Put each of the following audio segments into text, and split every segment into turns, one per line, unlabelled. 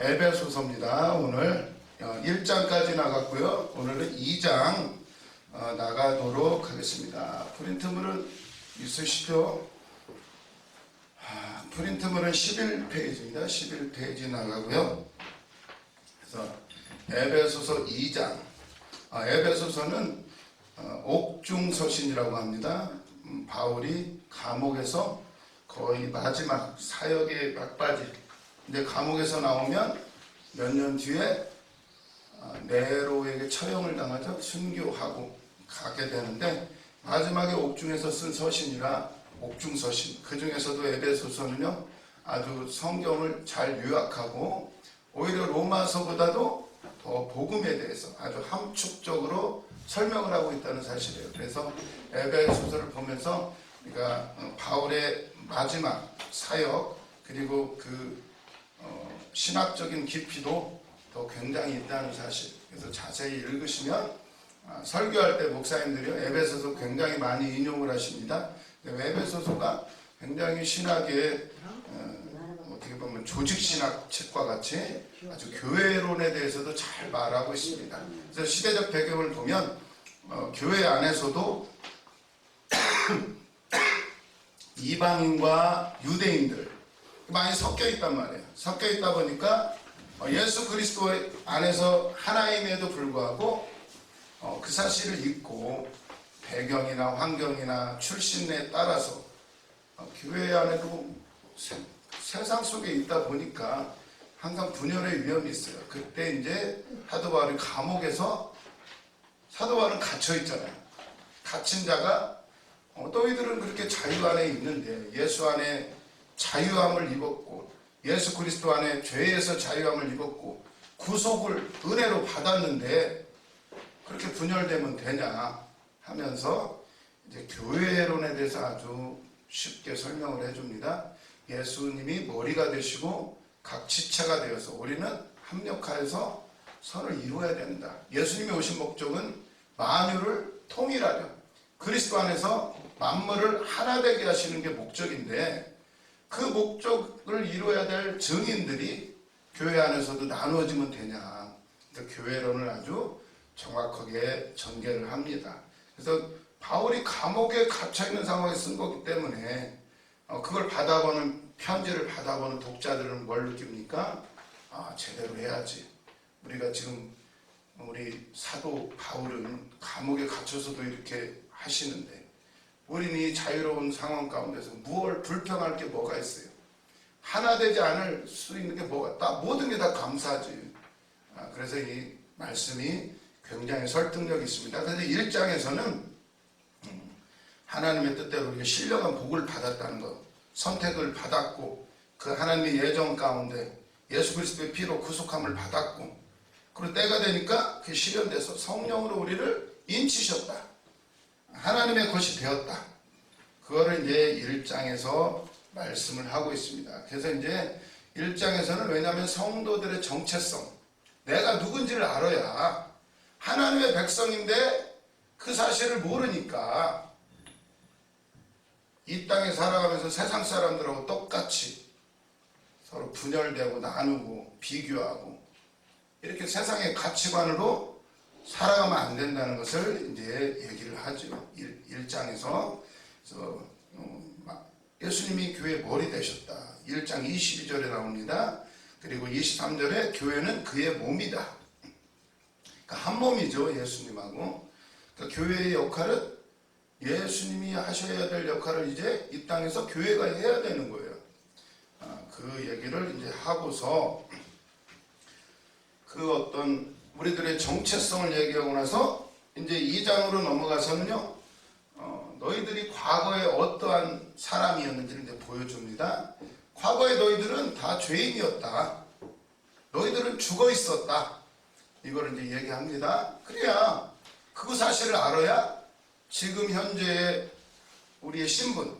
에베소서입니다. 오늘 1장까지 나갔고요. 오늘은 2장 나가도록 하겠습니다. 프린트물은 있으시죠? 프린트물은 11페이지입니다. 11페이지 나가고요. 그래서 에베소서 2장. 에베소서는 옥중서신이라고 합니다. 바울이 감옥에서 거의 마지막 사역의 막바지, 이제 감옥에서 나오면 몇 년 뒤에 네로에게 처형을 당하죠. 순교하고 가게 되는데, 마지막에 옥중에서 쓴 서신이라 옥중서신. 그 중에서도 에베소서는요 아주 성경을 잘 요약하고 오히려 로마서보다도 더 복음에 대해서 아주 함축적으로 설명을 하고 있다는 사실이에요. 그래서 에베소서를 보면서 우리가 바울의 마지막 사역, 그리고 그 신학적인 깊이도 더 굉장히 있다는 사실. 그래서 자세히 읽으시면, 설교할 때 목사님들이 에베소서 굉장히 많이 인용을 하십니다. 에베소서가 굉장히 신학의 어떻게 보면 조직신학 책과 같이 아주 교회론에 대해서도 잘 말하고 있습니다. 그래서 시대적 배경을 보면 교회 안에서도 이방인과 유대인들 많이 섞여 있단 말이에요. 섞여 있다 보니까 예수 그리스도 안에서 하나임에도 불구하고 그 사실을 잊고 배경이나 환경이나 출신에 따라서 교회 안에도 세상 속에 있다 보니까 항상 분열의 위험이 있어요. 그때 이제 사도 바울이 감옥에서, 사도 바울은 갇혀 있잖아요. 갇힌 자가 너희들은 그렇게 자유 안에 있는데, 예수 안에 자유함을 입었고 예수 그리스도 안에 죄에서 자유함을 입었고 구속을 은혜로 받았는데 그렇게 분열되면 되냐 하면서 이제 교회론에 대해서 아주 쉽게 설명을 해줍니다. 예수님이 머리가 되시고 각 지체가 되어서 우리는 합력하여서 선을 이루어야 된다. 예수님이 오신 목적은 만유를 통일하려, 그리스도 안에서 만물을 하나 되게 하시는 게 목적인데, 그 목적을 이루어야 될 증인들이 교회 안에서도 나누어지면 되냐. 그래서 교회론을 아주 정확하게 전개를 합니다. 그래서 바울이 감옥에 갇혀있는 상황에 쓴 거기 때문에 그걸 받아보는, 편지를 받아보는 독자들은 뭘 느낍니까? 제대로 해야지. 우리가 지금 우리 사도 바울은 감옥에 갇혀서도 이렇게 하시는데 우리는 이 자유로운 상황 가운데서 무얼 불평할 게 뭐가 있어요? 하나 되지 않을 수 있는 게 뭐가, 모든 게 다 감사하지. 그래서 이 말씀이 굉장히 설득력이 있습니다. 그래서 1장에서는 하나님의 뜻대로 우리가 신령한 복을 받았다는 것, 선택을 받았고 그 하나님의 예정 가운데 예수 그리스도의 피로 구속함을 받았고, 그리고 때가 되니까 그 실현돼서 성령으로 우리를 인치셨다. 하나님의 것이 되었다. 그거를 이제 1장에서 말씀을 하고 있습니다. 그래서 이제 1장에서는, 왜냐하면 성도들의 정체성, 내가 누군지를 알아야, 하나님의 백성인데 그 사실을 모르니까 이 땅에 살아가면서 세상 사람들하고 똑같이 서로 분열되고 나누고 비교하고 이렇게 세상의 가치관으로 살아가면 안 된다는 것을 이제 얘기를 하죠. 1장에서. 그래서 예수님이 교회의 머리 되셨다. 1장 22절에 나옵니다. 그리고 23절에 교회는 그의 몸이다. 그러니까 한 몸이죠, 예수님하고. 그러니까 교회의 역할은 예수님이 하셔야 될 역할을 이제 이 땅에서 교회가 해야 되는 거예요. 그 얘기를 이제 하고서 그 어떤 우리들의 정체성을 얘기하고 나서 이제 2장으로 넘어가서는요, 너희들이 과거에 어떠한 사람이었는지를 이제 보여줍니다. 과거에 너희들은 다 죄인이었다. 너희들은 죽어 있었다. 이걸 이제 얘기합니다. 그래야 그 사실을 알아야 지금 현재의 우리의 신분,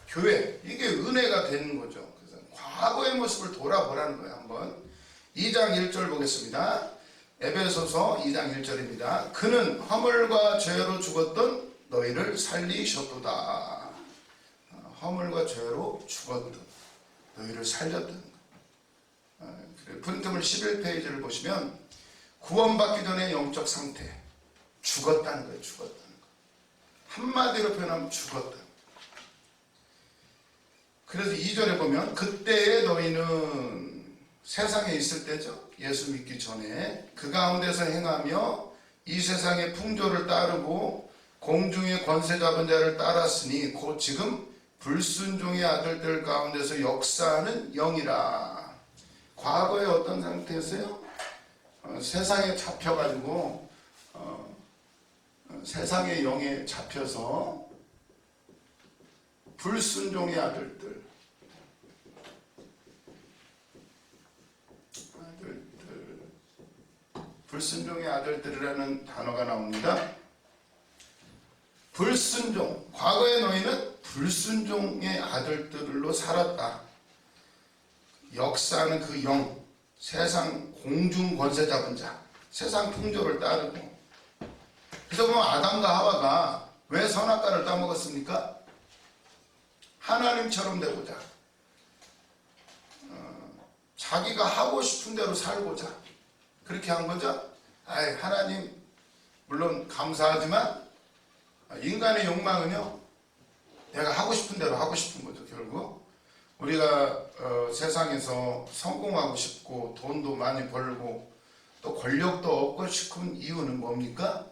교회, 이게 은혜가 되는 거죠. 그래서 과거의 모습을 돌아보라는 거예요. 한번 2장 1절 보겠습니다. 에베소서 2장 1절입니다. 그는 허물과 죄로 죽었던 너희를 살리셨도다. 허물과 죄로 죽었던 너희를 살렸던. 프린트물 11페이지를 보시면 구원받기 전의 영적 상태, 죽었다는 거예요. 죽었다는 거. 한마디로 표현하면 죽었다. 그래서 2절에 보면 그때에 너희는 세상에 있을 때죠. 예수 믿기 전에 그 가운데서 행하며 이 세상의 풍조를 따르고 공중의 권세 잡은 자를 따랐으니 곧 지금 불순종의 아들들 가운데서 역사하는 영이라. 과거에 어떤 상태였어요? 세상에 잡혀가지고 세상의 영에 잡혀서 불순종의 아들들 불순종의 아들들이라는 단어가 나옵니다. 불순종, 과거의 너희는 불순종의 아들들로 살았다. 역사는 그 영, 세상 공중 권세 잡은 자, 세상 풍조를 따르고. 그래서 보면 아담과 하와가 왜 선악과를 따먹었습니까? 하나님처럼 되고자, 자기가 하고 싶은 대로 살고자 그렇게 한 거죠. 하나님 물론 감사하지만 인간의 욕망은요, 내가 하고 싶은 대로 하고 싶은 거죠. 결국 우리가 세상에서 성공하고 싶고 돈도 많이 벌고 또 권력도 얻고 싶은 이유는 뭡니까?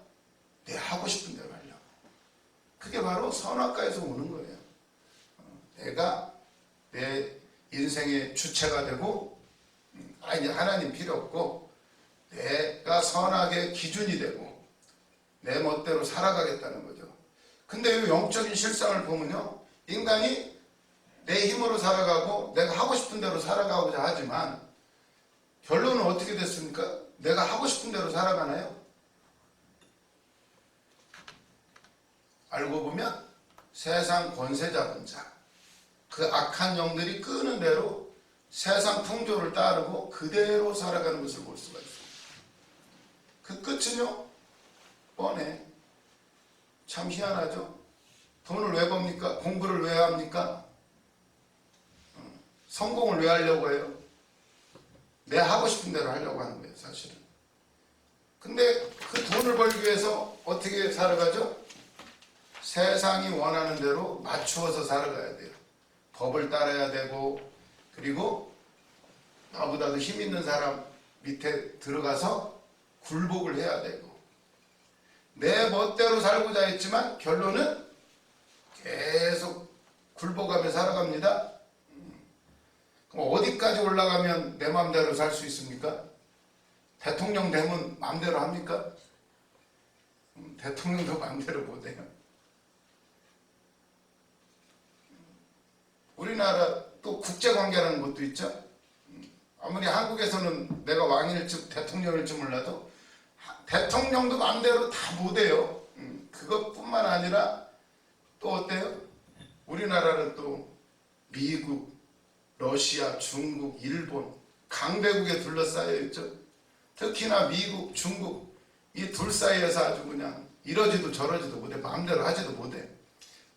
내 하고 싶은 대로 하려고. 그게 바로 선악과에서 오는 거예요. 내가 내 인생의 주체가 되고 이제 하나님 필요 없고 내가 선악의 기준이 되고 내 멋대로 살아가겠다는 거죠. 근데 이 영적인 실상을 보면요, 인간이 내 힘으로 살아가고 내가 하고 싶은 대로 살아가고자 하지만 결론은 어떻게 됐습니까? 내가 하고 싶은 대로 살아가나요? 알고 보면 세상 권세 잡은 자, 그 악한 영들이 끄는 대로 세상 풍조를 따르고 그대로 살아가는 것을 볼 수가 있습니다. 그 끝은요, 뻔해. 참 희한하죠. 돈을 왜 법니까? 공부를 왜 합니까? 성공을 왜 하려고 해요? 내 하고 싶은 대로 하려고 하는 거예요, 사실은. 근데 그 돈을 벌기 위해서 어떻게 살아가죠? 세상이 원하는 대로 맞추어서 살아가야 돼요. 법을 따라야 되고, 그리고 나보다 더 힘 있는 사람 밑에 들어가서 굴복을 해야 되고, 내 멋대로 살고자 했지만 결론은 계속 굴복하며 살아갑니다. 그럼 어디까지 올라가면 내 마음대로 살 수 있습니까? 대통령 되면 마음대로 합니까? 대통령도 마음대로 못해요. 우리나라 또 국제관계라는 것도 있죠. 아무리 한국에서는 내가 왕일지 대통령일지 몰라도 대통령도 마음대로 다 못해요. 그것뿐만 아니라 또 어때요? 우리나라는 또 미국, 러시아, 중국, 일본 강대국에 둘러싸여 있죠. 특히나 미국, 중국 이 둘 사이에서 아주 그냥 이러지도 저러지도 못해. 마음대로 하지도 못해.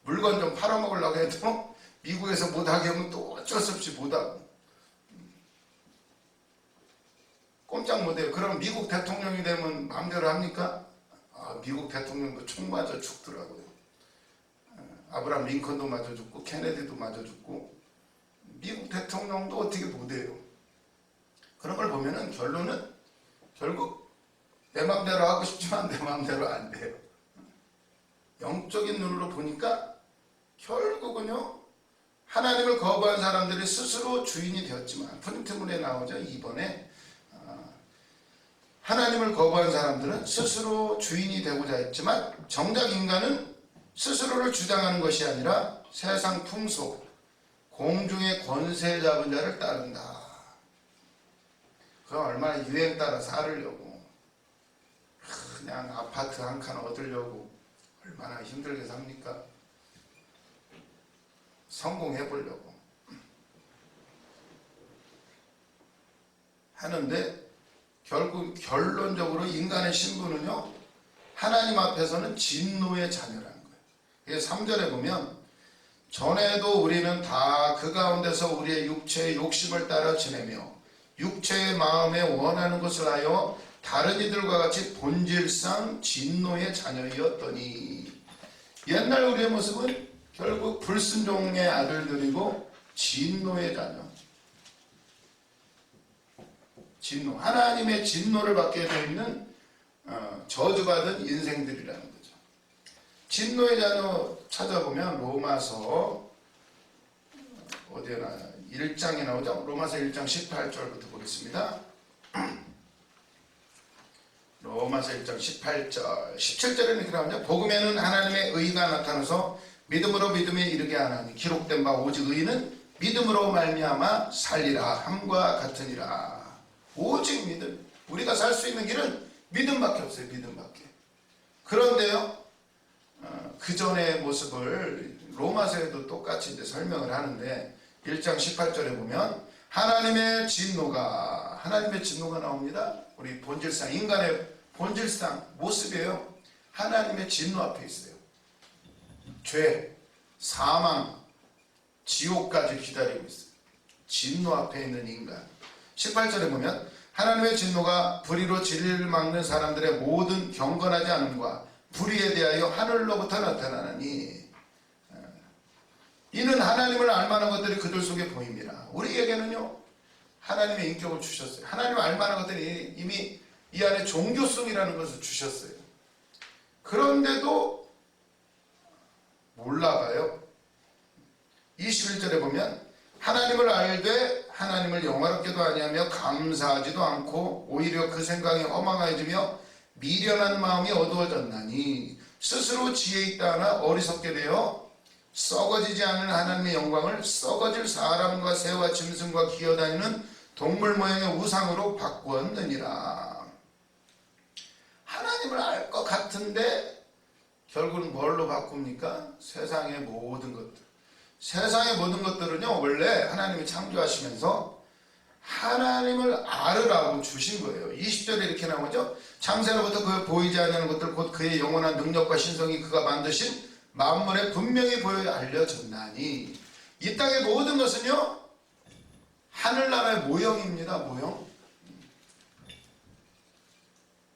물건 좀 팔아먹으려고 해도 미국에서 못하게 하면 또 어쩔 수 없이 못하고 꼼짝 못해요. 그럼 미국 대통령이 되면 마음대로 합니까? 미국 대통령도 총 맞아 죽더라고요. 아브라함 링컨도 맞아 죽고 케네디도 맞아 죽고 미국 대통령도 어떻게 못해요. 그런 걸 보면은 결론은 결국 내 마음대로 하고 싶지만 내 마음대로 안 돼요. 영적인 눈으로 보니까 결국은요, 하나님을 거부한 사람들이 스스로 주인이 되었지만, 프린트문에 나오죠. 2번에 하나님을 거부한 사람들은 스스로 주인이 되고자 했지만 정작 인간은 스스로를 주장하는 것이 아니라 세상 풍속, 공중의 권세 잡은 자를 따른다. 그럼 얼마나 유행 따라 살으려고, 그냥 아파트 한 칸 얻으려고 얼마나 힘들게 삽니까? 성공해 보려고 하는데 결국 결론적으로 인간의 신분은요, 하나님 앞에서는 진노의 자녀라는 거예요. 3절에 보면 전에도 우리는 다 그 가운데서 우리의 육체의 욕심을 따라 지내며 육체의 마음에 원하는 것을 하여 다른 이들과 같이 본질상 진노의 자녀이었더니. 옛날 우리의 모습은 결국 불순종의 아들들이고 진노의 자녀. 진노, 하나님의 진노를 받게 되어 있는 저주받은 인생들이라는 거죠. 진노의 자녀 찾아보면 로마서 어디에 나와요? 1장에 나오죠. 로마서 1장 18절부터 보겠습니다. 로마서 1장 18절 17절에는 이렇게 나오죠. 복음에는 하나님의 의가 나타나서 믿음으로 믿음에 이르게 하나니 기록된 바 오직 의는 믿음으로 말미암아 살리라 함과 같으니라. 오직 믿음. 우리가 살 수 있는 길은 믿음밖에 없어요. 믿음밖에. 그런데요, 그 전의 모습을 로마서에도 똑같이 이제 설명을 하는데 1장 18절에 보면 하나님의 진노가 나옵니다. 우리 본질상, 인간의 본질상 모습이에요. 하나님의 진노 앞에 있어요. 죄, 사망, 지옥까지 기다리고 있어요. 진노 앞에 있는 인간. 18절에 보면 하나님의 진노가 불의로 진리를 막는 사람들의 모든 경건하지 않음과 불의에 대하여 하늘로부터 나타나니 이는 하나님을 알만한 것들이 그들 속에 보입니다. 우리에게는요, 하나님의 인격을 주셨어요. 하나님을 알만한 것들이 이미 이 안에 종교성이라는 것을 주셨어요. 그런데도 몰라봐요. 21절에 보면 하나님을 알되 하나님을 영화롭게도 아니하며 감사하지도 않고 오히려 그 생각이 허망해지며 미련한 마음이 어두워졌나니 스스로 지혜 있다 하나 어리석게 되어 썩어지지 않는 하나님의 영광을 썩어질 사람과 새와 짐승과 기어다니는 동물 모양의 우상으로 바꾸었느니라. 하나님을 알 것 같은데 결국은 뭘로 바꿉니까? 세상의 모든 것들. 세상의 모든 것들은요, 원래 하나님이 창조하시면서 하나님을 알으라고 주신 거예요. 20절에 이렇게 나오죠. 창세로부터 그 보이지 않는 것들 곧 그의 영원한 능력과 신성이 그가 만드신 만물에 분명히 보여 알려졌나니. 이 땅의 모든 것은요, 하늘나라의 모형입니다. 모형.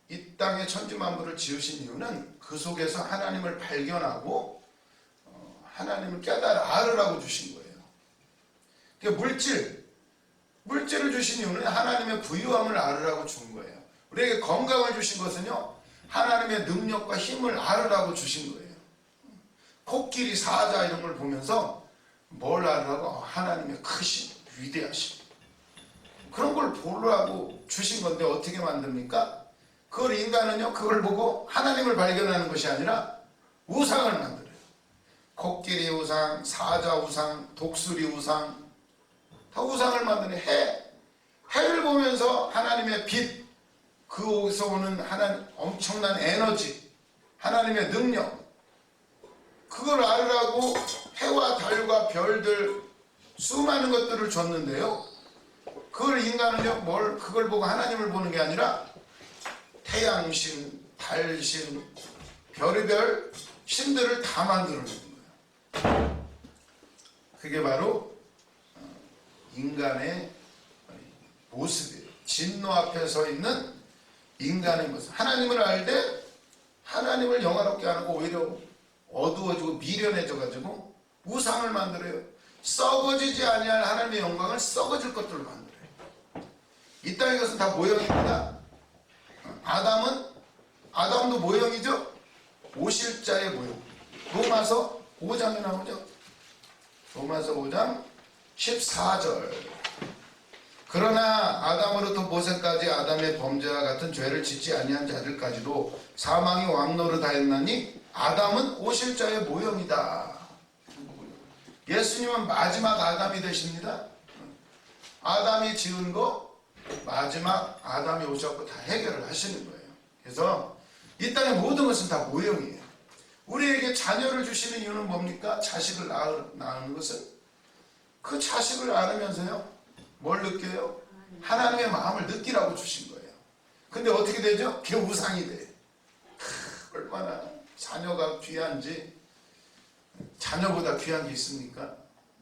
이 땅의 천지만물을 지으신 이유는 그 속에서 하나님을 발견하고 하나님을 알으라고 주신 거예요. 그러니까 물질을 주신 이유는 하나님의 부유함을 알으라고 준 거예요. 우리에게 건강을 주신 것은요, 하나님의 능력과 힘을 알으라고 주신 거예요. 코끼리, 사자 이런 걸 보면서 뭘 알으라고? 하나님의 크신, 위대하신 그런 걸 보라고 주신 건데 어떻게 만듭니까? 그걸 인간은요, 그걸 보고 하나님을 발견하는 것이 아니라 우상을 만들어요. 코끼리 우상, 사자 우상, 독수리 우상, 다 우상을 만드는 해를 보면서 하나님의 빛, 그곳에서 오는 하나님 엄청난 에너지, 하나님의 능력, 그걸 알으라고 해와 달과 별들 수많은 것들을 줬는데요, 그걸 인간은요, 그걸 보고 하나님을 보는 게 아니라 태양신, 달신, 별의별 신들을 다 만들어낸 거예요. 그게 바로 인간의 모습이에요. 진노 앞에 서 있는 인간의 모습. 하나님을 알되 하나님을 영화롭게 안 하고 오히려 어두워지고 미련해져가지고 우상을 만들어요. 썩어지지 아니할 하나님의 영광을 썩어질 것들을 만들어요. 이 땅의 것은 다 모형입니다. 아담도 모형이죠. 오실 자의 모형. 로마서 5장에 나오죠. 로마서 5장 14절. 그러나 아담으로부터 모세까지 아담의 범죄와 같은 죄를 짓지 아니한 자들까지도 사망이 왕노릇하였나니 아담은 오실 자의 모형이다. 예수님은 마지막 아담이 되십니다. 아담이 지은 거 마지막 아담이 오셔서 다 해결을 하시는 거예요. 그래서 이 땅의 모든 것은 다 모형이에요. 우리에게 자녀를 주시는 이유는 뭡니까? 자식을 낳는 것은 그 자식을 낳으면서요, 뭘 느껴요? 하나님의 마음을 느끼라고 주신 거예요. 근데 어떻게 되죠? 그게 우상이 돼. 얼마나 자녀가 귀한지. 자녀보다 귀한 게 있습니까?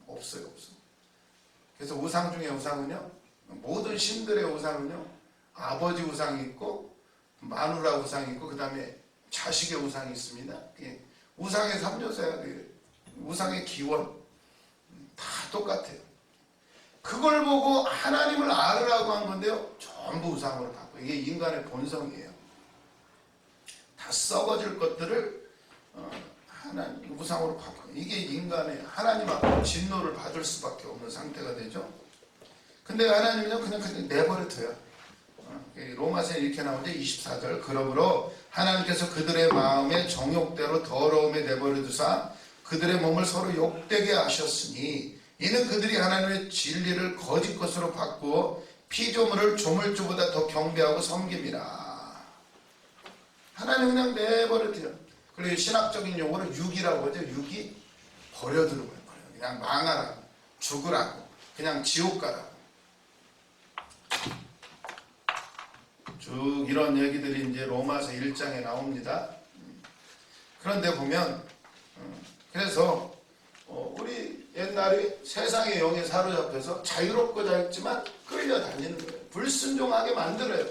없어요. 그래서 우상 중에 우상은요, 모든 신들의 우상은요, 아버지 우상이 있고 마누라 우상이 있고 그 다음에 자식의 우상이 있습니다. 우상의 3요소야. 우상의 기원 다 똑같아요. 그걸 보고 하나님을 알으라고 한 건데요, 전부 우상으로 바꿔. 이게 인간의 본성이에요. 다 썩어질 것들을 하나님 우상으로 바꿔. 이게 인간의 하나님 앞에 진노를 받을 수밖에 없는 상태가 되죠. 근데 하나님은요 그냥 내버려둬요. 로마서에 이렇게 나오는데 24절, 그러므로 하나님께서 그들의 마음의 정욕대로 더러움에 내버려 두사 그들의 몸을 서로 욕되게 하셨으니 이는 그들이 하나님의 진리를 거짓 것으로 바꾸어 피조물을 조물주보다 더 경배하고 섬깁니다. 하나님 그냥 내버려둬요. 그리고 신학적인 용어로 육이라고 하죠. 육이 버려두는 거예요. 그냥 망하라고, 죽으라고, 그냥 지옥 가라고. 쭉 이런 얘기들이 이제 로마서 1장에 나옵니다. 그런데 보면 그래서 우리 옛날에 세상의 영에 사로잡혀서 자유롭고자 했지만 끌려다니는 거예요. 불순종하게 만들어요.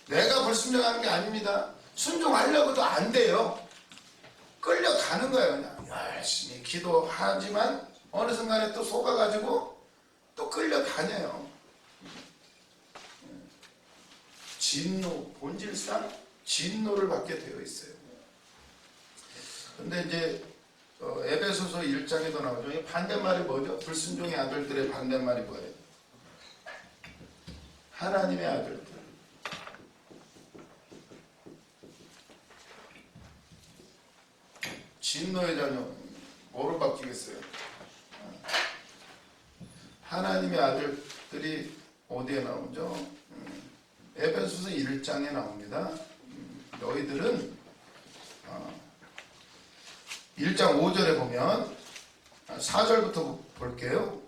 내가 불순종하는 게 아닙니다. 순종하려고도 안 돼요. 끌려가는 거예요. 그냥 열심히 기도하지만 어느 순간에 또 속아가지고 또 끌려다녀요. 진노, 본질상 진노를 받게 되어 있어요. 근데 이제 에베소서 1장에도 나오죠. 이 반대말이 뭐죠? 불순종의 아들들의 반대말이 뭐예요? 하나님의 아들들. 진노의 자녀, 뭐로 바뀌겠어요? 하나님의 아들들이 어디에 나오죠? 에베소서 1장에 나옵니다. 너희들은 1장 5절에 보면 4절부터 볼게요.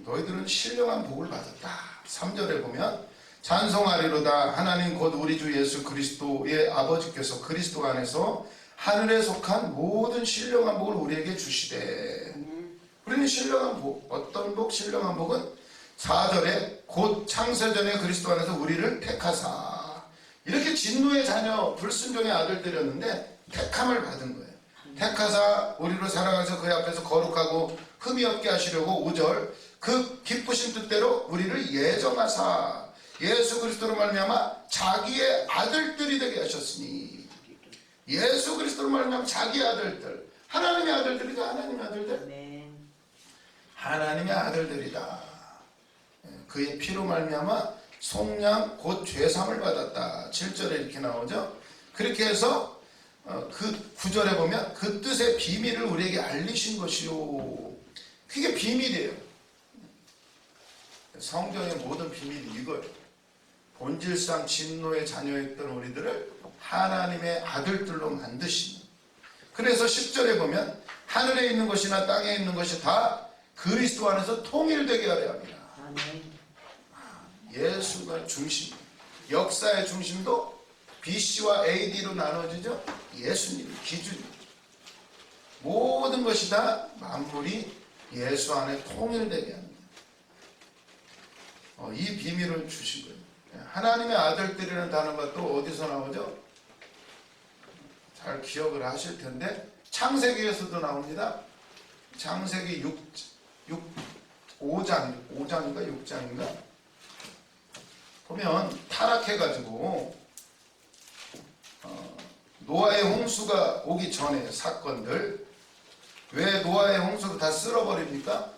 너희들은 신령한 복을 받았다. 3절에 보면 찬송하리로다. 하나님 곧 우리 주 예수 그리스도의 아버지께서 그리스도 안에서 하늘에 속한 모든 신령한 복을 우리에게 주시되. 우리는 신령한 복, 어떤 복? 신령한 복은 4절에 곧 창세전에 그리스도 안에서 우리를 택하사. 이렇게 진노의 자녀, 불순종의 아들들이었는데 택함을 받은 거예요. 택하사 우리로 살아가서 그의 앞에서 거룩하고 흠이 없게 하시려고 5절 그 기쁘신 뜻대로 우리를 예정하사 예수 그리스도로 말미암아 자기의 아들들이 되게 하셨으니. 예수 그리스도로 말미암아 자기의 아들들, 하나님의 아들들이다. 하나님의 아들들, 하나님의 아들들이다. 그의 피로 말미암아 속량 곧 죄사함을 받았다. 7절에 이렇게 나오죠. 그렇게 해서 그 9절에 보면 그 뜻의 비밀을 우리에게 알리신 것이요. 그게 비밀이에요. 성경의 모든 비밀이 이거예요. 본질상 진노의 자녀였던 우리들을 하나님의 아들들로 만드시는. 그래서 10절에 보면 하늘에 있는 것이나 땅에 있는 것이 다 그리스도 안에서 통일되게 하려 합니다. 예수가 중심, 역사의 중심도 BC와 AD로 나눠지죠. 예수님 기준. 모든 것이 다 만물이 예수 안에 통일되게 합니다. 이 비밀을 주신 거예요. 하나님의 아들들이라는 단어가 또 어디서 나오죠? 잘 기억을 하실 텐데 창세기에서도 나옵니다. 창세기 5장인가 6장인가 보면 타락해가지고 노아의 홍수가 오기 전에 사건들. 왜 노아의 홍수를 다 쓸어버립니까?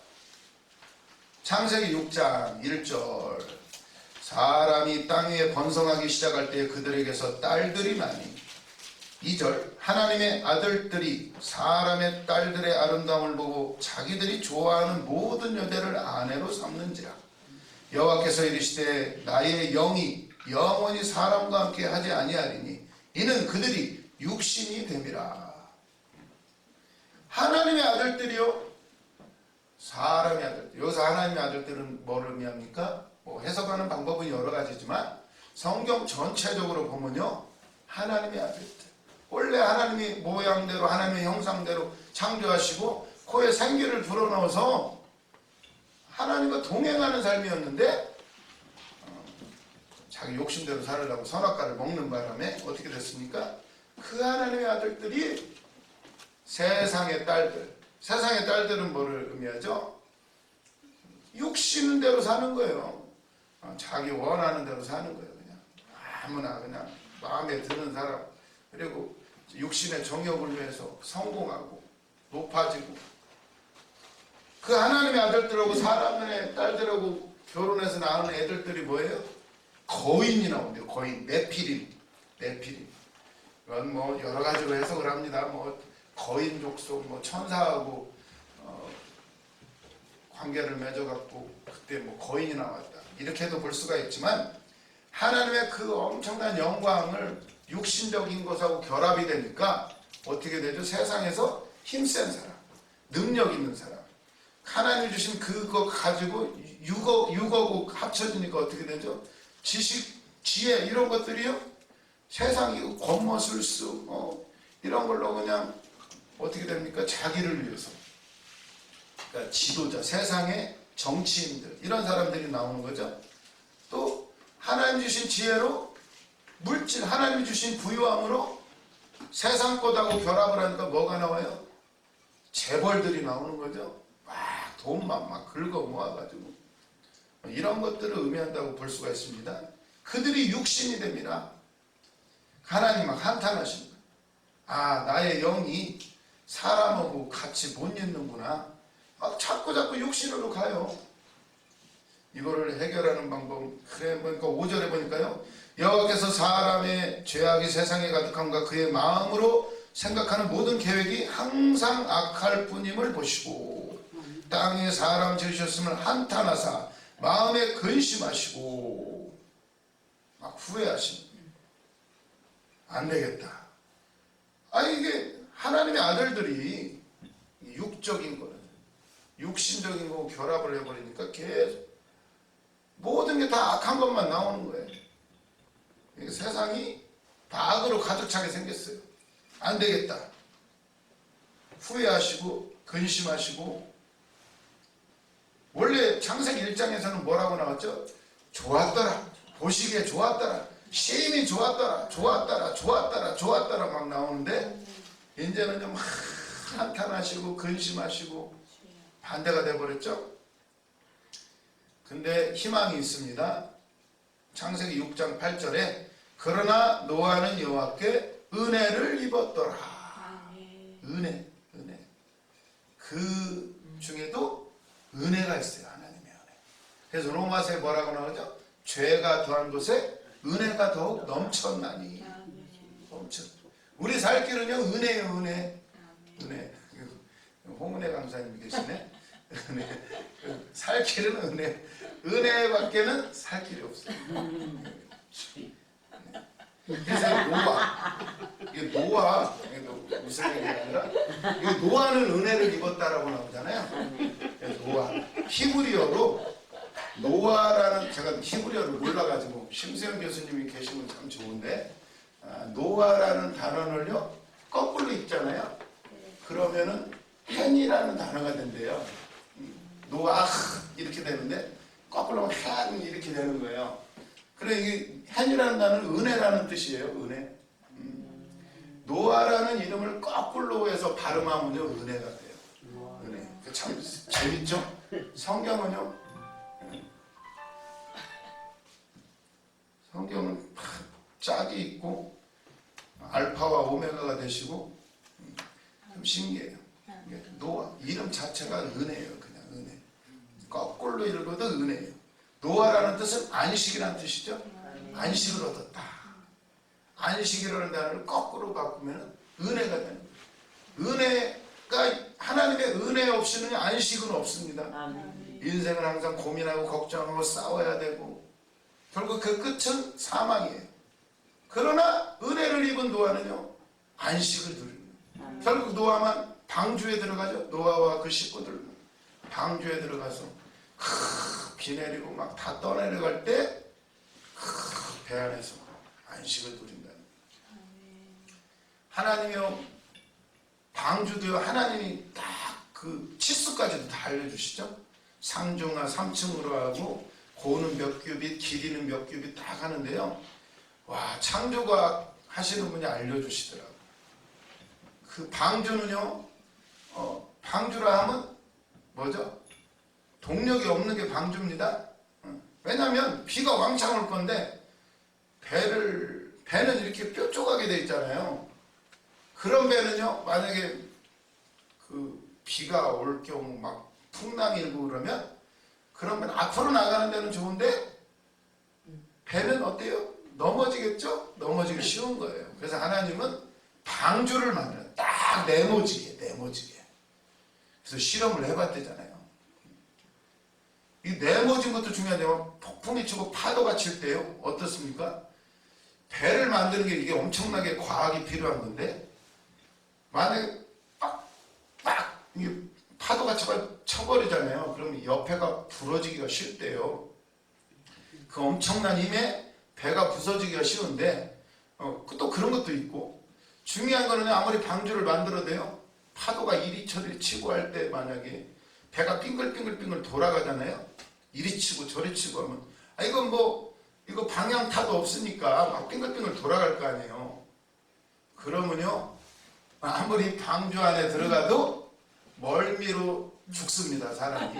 창세기 6장 1절 사람이 땅 위에 번성하기 시작할 때 그들에게서 딸들이 나니. 2절 하나님의 아들들이 사람의 딸들의 아름다움을 보고 자기들이 좋아하는 모든 여자를 아내로 삼는지라. 여호와께서 이르시되 나의 영이 영원히 사람과 함께 하지 아니하리니 이는 그들이 육신이 됨이라. 하나님의 아들들이요, 사람의 아들들. 여기서 하나님의 아들들은 뭐를 의미합니까? 해석하는 방법은 여러 가지지만 성경 전체적으로 보면요, 하나님의 아들들. 원래 하나님이 모양대로 하나님의 형상대로 창조하시고 코에 생기를 불어넣어서 하나님과 동행하는 삶이었는데 자기 욕심대로 살으려고 선악과를 먹는 바람에 어떻게 됐습니까? 그 하나님의 아들들이 세상의 딸들은 뭐를 의미하죠? 육신대로 사는 거예요. 자기 원하는 대로 사는 거예요. 그냥 아무나 그냥 마음에 드는 사람, 그리고 육신의 정욕을 위해서 성공하고 높아지고, 그 하나님의 아들들하고 사람의 딸들하고 결혼해서 낳은 애들들이 뭐예요? 거인이 나온대요. 거인, 네피림. 이건 뭐 여러 가지로 해석을 합니다. 뭐 거인 족속, 뭐 천사하고 관계를 맺어갖고 그때 뭐 거인이 나왔다, 이렇게도 볼 수가 있지만, 하나님의 그 엄청난 영광을 육신적인 것하고 결합이 되니까 어떻게 되죠? 세상에서 힘센 사람, 능력 있는 사람, 하나님이 주신 그거 가지고 육어고 합쳐지니까 어떻게 되죠? 지식, 지혜, 이런 것들이요, 세상이 겉멋을수 이런 걸로 그냥 어떻게 됩니까? 자기를 위해서, 그러니까 지도자, 세상의 정치인들, 이런 사람들이 나오는 거죠. 또 하나님 주신 지혜로, 물질, 하나님 주신 부유함으로 세상 것하고 결합을 하니까 뭐가 나와요? 재벌들이 나오는 거죠. 막 돈만 막 긁어 모아가지고, 이런 것들을 의미한다고 볼 수가 있습니다. 그들이 육신이 됩니다. 하나님 막 한탄하십니다. 아, 나의 영이 사람하고 같이 못 있는구나. 막 자꾸 육신으로 가요. 이거를 해결하는 방법, 그래 보니까 5절에 보니까요, 여호와께서 사람의 죄악이 세상에 가득함과 그의 마음으로 생각하는 모든 계획이 항상 악할 뿐임을 보시고, 땅에 사람 지으셨음을 한탄하사 마음에 근심하시고, 막 후회하십니다. 안 되겠다. 이게 하나님의 아들들이 육적인 거는, 육신적인 거 결합을 해버리니까 계속 모든 게 다 악한 것만 나오는 거예요. 세상이 다 악으로 가득 차게 생겼어요. 안 되겠다. 후회하시고 근심하시고. 원래 창세기 1장에서는 뭐라고 나왔죠? 좋았더라, 보시기에 좋았더라, 시임이 좋았더라 막 나오는데, 이제는 좀 한탄하시고 근심하시고 반대가 돼버렸죠. 근데 희망이 있습니다. 창세기 6장 8절에 그러나 노아는 여호와께 은혜를 입었더라. 은혜. 그 중에도 은혜가 있어요. 하나님의 은혜. 그래서 로마서에 뭐라고 나오죠? 죄가 더한 곳에 은혜가 더욱 넘쳤나니. 우리 살 길은요, 은혜예요. 은혜. 홍은혜 강사님이 계시네. 은혜. 살 길은 은혜. 은혜밖에는 살 길이 없어요. 그래서 노아, 이게 무슨 얘기가 아니라, 이거 노아는 은혜를 입었다라고 나오잖아요. 노아, 히브리어로 노아라는, 제가 히브리어를 몰라가지고 심세영 교수님이 계시면 참 좋은데, 노아라는 단어를요 거꾸로 읽잖아요. 그러면은 헨이라는 단어가 된대요. 노아 이렇게 되는데 거꾸로 하면 헨 이렇게 되는 거예요. 그래, 이게 헨이라는 단어는 은혜라는 뜻이에요. 은혜. 노아라는 이름을 거꾸로 해서 발음하면요 은혜가 돼요. 은혜. 참 재밌죠? 성경은요, 성경은 짝이 있고 알파와 오메가가 되시고 좀 신기해요. 노아 이름 자체가 은혜예요. 그냥 은혜. 거꾸로 읽어도 은혜예요. 노아라는 뜻은 안식이라는 뜻이죠. 안식을 얻었다. 안식이라는 단어를 거꾸로 바꾸면 은혜가 되는 거예요. 은혜가, 하나님의 은혜 없이는 안식은 없습니다. 인생은 항상 고민하고 걱정하고 싸워야 되고 결국 그 끝은 사망이에요. 그러나 은혜를 입은 노아는요 안식을 누립니다. 결국 노아만 방주에 들어가죠. 노아와 그 식구들 방주에 들어가서 비 내리고 막 다 떠내려갈 때 배 안에서 안식을 누린다. 하나님이요, 방주도요, 하나님이 딱 그 치수까지도 다 알려주시죠. 상중하 3층으로 하고 고는 몇 규빗, 길이는 몇 규빗 딱 하는데요. 와, 창조과학 하시는 분이 알려주시더라고요. 그 방주는요, 방주라 하면 뭐죠? 동력이 없는 게 방주입니다. 왜냐하면 비가 왕창 올 건데 배는 이렇게 뾰족하게 돼 있잖아요. 그런 배는요, 만약에 그 비가 올 경우 막 풍랑이 일고 그러면 앞으로 나가는 데는 좋은데 배는 어때요? 넘어지겠죠? 넘어지기 쉬운 거예요. 그래서 하나님은 방주를 만들어요. 딱 네모지게. 그래서 실험을 해봤대잖아요. 이 네모진 것도 중요한데요. 폭풍이 치고 파도가 칠 때요. 어떻습니까? 배를 만드는 게 이게 엄청나게 과학이 필요한 건데 만약에 빡 이게 파도가 쳐버리잖아요. 그러면 옆에가 부러지기가 쉽대요. 그 엄청난 힘에 배가 부서지기가 쉬운데 또 그런 것도 있고 중요한 거는 아무리 방주를 만들어도요. 파도가 이리 저리 치고 할 때 만약에 배가 빙글빙글 돌아가잖아요. 이리 치고 저리 치고 하면 이건 이거 방향타도 없으니까 막 빙글빙글 돌아갈 거 아니에요. 그러면요. 아무리 방주 안에 들어가도 멀미로 죽습니다. 사람이.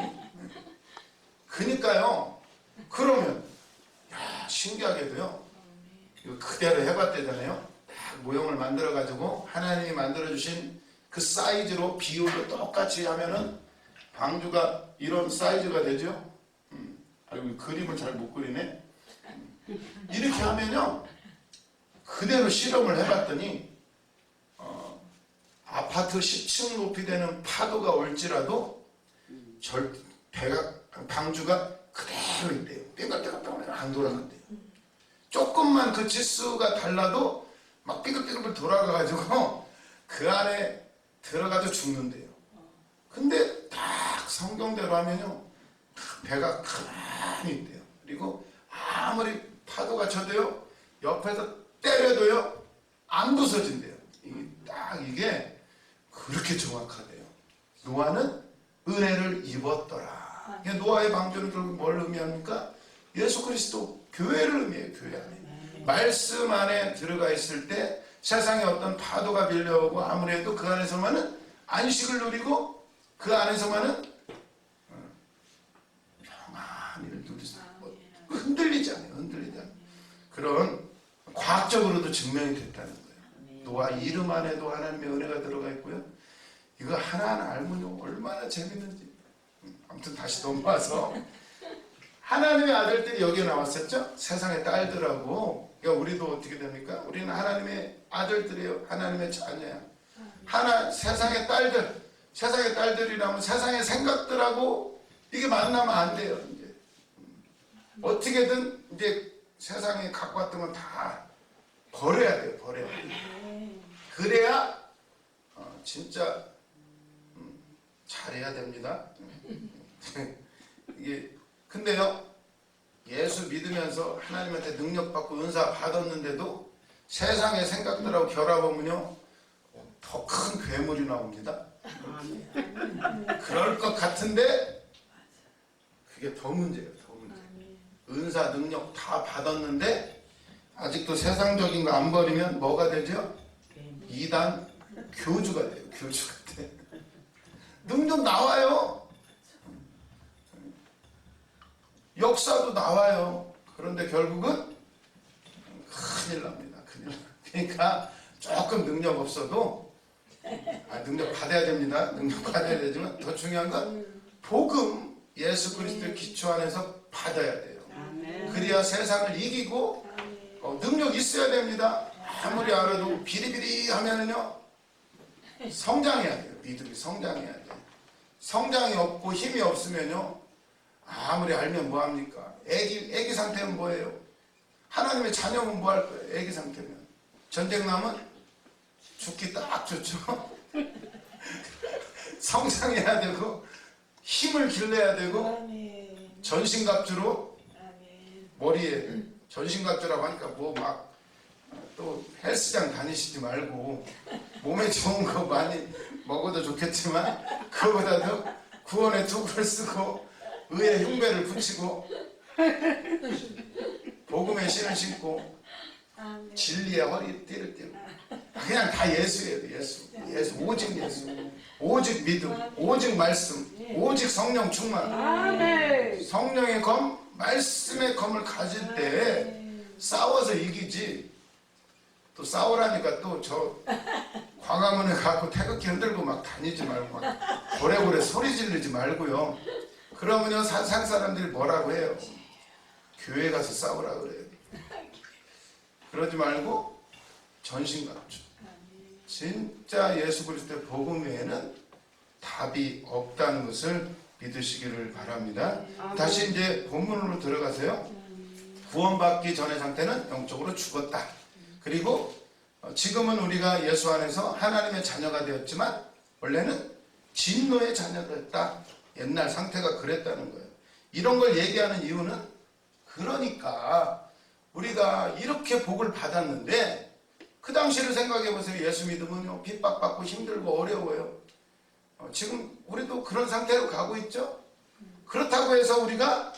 그니까요. 그러면 신기하게도요. 이거 그대로 해봤대잖아요. 딱 모형을 만들어 가지고 하나님이 만들어 주신 그 사이즈로 비율로 똑같이 하면은 방주가 이런 사이즈가 되죠. 아이고 그림을 잘 못 그리네. 이렇게 하면요. 그대로 실험을 해봤더니 아파트 10층 높이 되는 파도가 올지라도 방주가 그대로 있대요. 빙글빙글 안 돌아간대요. 조금만 그 치수가 달라도 막 빙글빙글 돌아가가지고 그 안에 들어가도 죽는데요. 근데 딱 성경대로 하면요. 배가 가만히 있대요. 그리고 아무리 파도가 쳐도요. 옆에서 때려도요. 안 부서진대요. 이게 그렇게 정확하대요. 노아는 은혜를 입었더라. 노아의 방주는 결국 뭘 의미합니까? 예수 그리스도 교회를 의미해요. 교회 안에. 말씀 안에 들어가 있을 때 세상에 어떤 파도가 밀려오고 아무래도 그 안에서만은 안식을 누리고 그 안에서만은 평안을 누릴 수 있고 흔들리지 않아요. 그런 과학적으로도 증명이 됐다는 거예요. 노아 이름 안에도 하나님의 은혜가 들어가 있고요. 이거 하나하나 알면 얼마나 재밌는지. 아무튼 다시 넘어와서 하나님의 아들들이 여기에 나왔었죠. 세상의 딸들하고. 그러니까 우리도 어떻게 됩니까? 우리는 하나님의 아들들이에요. 하나님의 자녀야. 세상의 딸들이라면 세상의 생각들하고 이게 만나면 안 돼요. 이제 어떻게든 이제 세상에 갖고 왔던 건 다 버려야 돼요. 그래야 진짜 잘해야 됩니다. 이게 근데요. 예수 믿으면서 하나님한테 능력받고 은사 받았는데도 세상의 생각들하고 결합하면요. 더 큰 괴물이 나옵니다. 그럴 것 같은데 그게 더 문제예요. 은사 능력 다 받았는데 아직도 세상적인 거 안 버리면 뭐가 되죠? 이단 교주가 돼요. 교주가 돼. 능력 나와요. 역사도 나와요. 그런데 결국은 큰일 납니다. 그러니까 조금 능력 없어도 능력 받아야 됩니다. 능력 받아야 되지만 더 중요한 건 복음 예수 그리스도의 기초 안에서 받아야 돼요. 그래야 세상을 이기고 능력 있어야 됩니다. 아무리 알아도 비리비리 하면은요 성장해야 돼요. 믿음이 성장해야 돼요. 성장이 없고 힘이 없으면요 아무리 알면 뭐합니까? 애기 상태면 뭐예요? 하나님의 자녀면 뭐 할 거예요? 애기 상태면 전쟁 나면 죽기 딱 좋죠. 성장해야 되고 힘을 길러야 되고 전신갑주로 머리에 전신갑주라고 하니까 뭐 막 또 헬스장 다니시지 말고 몸에 좋은 거 많이 먹어도 좋겠지만 그거보다도 구원의 투구를 쓰고 의의 흉배를 붙이고 복음의 신을 신고 진리의 허리띠를 띠고 그냥 다 예수예요. 예수 오직 예수, 오직 믿음, 오직 말씀, 오직 성령 충만. 성령의 검, 말씀의 검을 가질 때 싸워서 이기지. 또 싸우라니까 또 저 광화문에 가고 태극기 흔들고 막 다니지 말고 막 고래고래 소리 지르지 말고요. 그러면요 세상 사람들이 뭐라고 해요? 교회 가서 싸우라 그래요. 그러지 말고 전신갑주. 진짜 예수 그리스도의 복음 외에는 답이 없다는 것을 믿으시기를 바랍니다. 다시 이제 본문으로 들어가세요. 구원받기 전의 상태는 영적으로 죽었다. 그리고 지금은 우리가 예수 안에서 하나님의 자녀가 되었지만 원래는 진노의 자녀였다. 옛날 상태가 그랬다는 거예요. 이런 걸 얘기하는 이유는 그러니까 우리가 이렇게 복을 받았는데 그 당시를 생각해 보세요. 예수 믿으면 핍박받고 힘들고 어려워요. 지금 우리도 그런 상태로 가고 있죠. 그렇다고 해서 우리가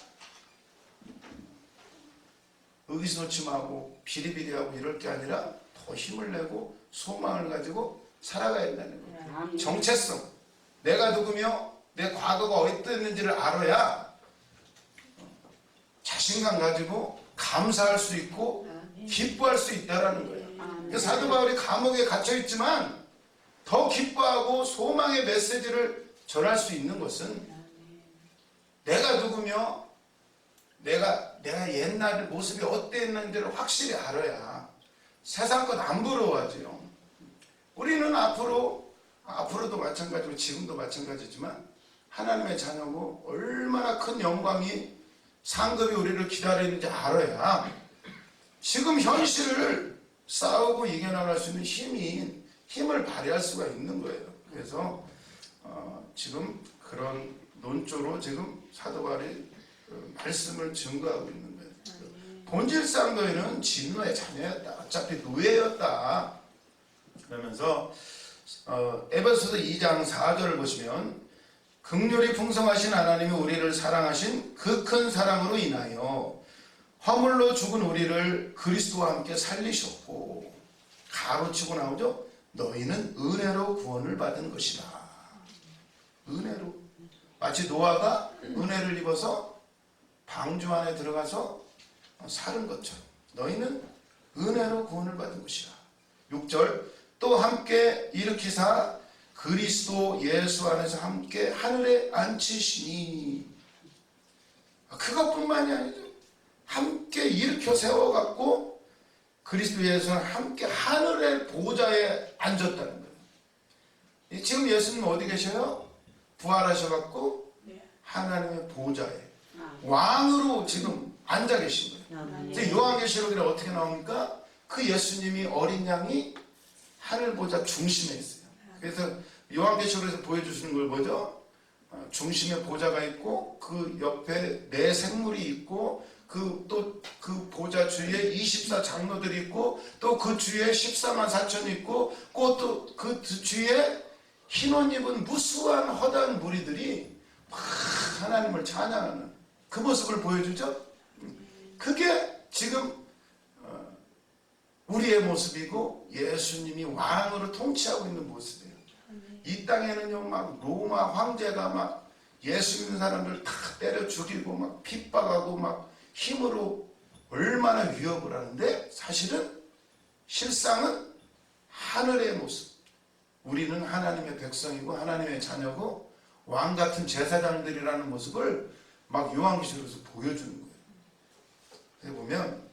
의기소침하고 비리비리하고 이럴 게 아니라 더 힘을 내고 소망을 가지고 살아가야 된다는 거예요. 정체성. 내가 누구며 내 과거가 어땠는지를 알아야 자신감 가지고 감사할 수 있고 기뻐할 수 있다는 거예요. 사도 바울이 감옥에 갇혀 있지만 더 기뻐하고 소망의 메시지를 전할 수 있는 것은 내가 누구며 내가 옛날 모습이 어땠는지를 확실히 알아야 세상 것 안 부러워하지요. 우리는 앞으로도 마찬가지고 지금도 마찬가지지만 하나님의 자녀고 얼마나 큰 영광이 상급이 우리를 기다리는지 알아야 지금 현실을 싸우고 이겨나갈 수 있는 힘을 발휘할 수가 있는 거예요. 그래서 지금 그런 논조로 지금 사도 바울이 말씀을 증거하고 있는 거예요. 본질상 너희는 진노의 자녀였다. 어차피 노예였다. 그러면서 에베소서 2장 4절을 보시면 긍휼이 풍성하신 하나님이 우리를 사랑하신 그 큰 사랑으로 인하여 허물로 죽은 우리를 그리스도와 함께 살리셨고 가로치고 나오죠. 너희는 은혜로 구원을 받은 것이다. 은혜로. 마치 노아가 은혜를 입어서 방주 안에 들어가서 사는 것처럼 너희는 은혜로 구원을 받은 것이다. 6절 또 함께 일으키사 그리스도 예수 안에서 함께 하늘에 앉히시니 그것뿐만이 아니죠. 함께 일으켜 세워갖고 그리스도 예수는 함께 하늘의 보좌에 앉았다는 거예요. 지금 예수님 어디 계셔요? 부활하셔갖고 하나님의 보좌에 왕으로 지금 앉아 계신 거예요. 요한계시록에 어떻게 나옵니까? 그 예수님이 어린 양이 하늘 보좌 중심에 있어요. 그래서 요한계시록에서 보여주시는 걸 보죠. 중심에 보좌가 있고 그 옆에 네 생물이 있고 또 그 보좌 주위에 24 장로들이 있고 또 그 주위에 14만 4천이 있고 또 그 주위에 흰 옷 입은 무수한 허다한 무리들이 막 하나님을 찬양하는 그 모습을 보여주죠. 그게 지금 우리의 모습이고 예수님이 왕으로 통치하고 있는 모습이에요. 이 땅에는요 막 로마 황제가 막 예수 믿는 사람들 다 때려 죽이고 막 핍박하고 막 힘으로 얼마나 위협을 하는데 사실은 실상은 하늘의 모습. 우리는 하나님의 백성이고 하나님의 자녀고 왕 같은 제사장들이라는 모습을 막 요한계시록에서 보여주는 거예요. 그래서 보면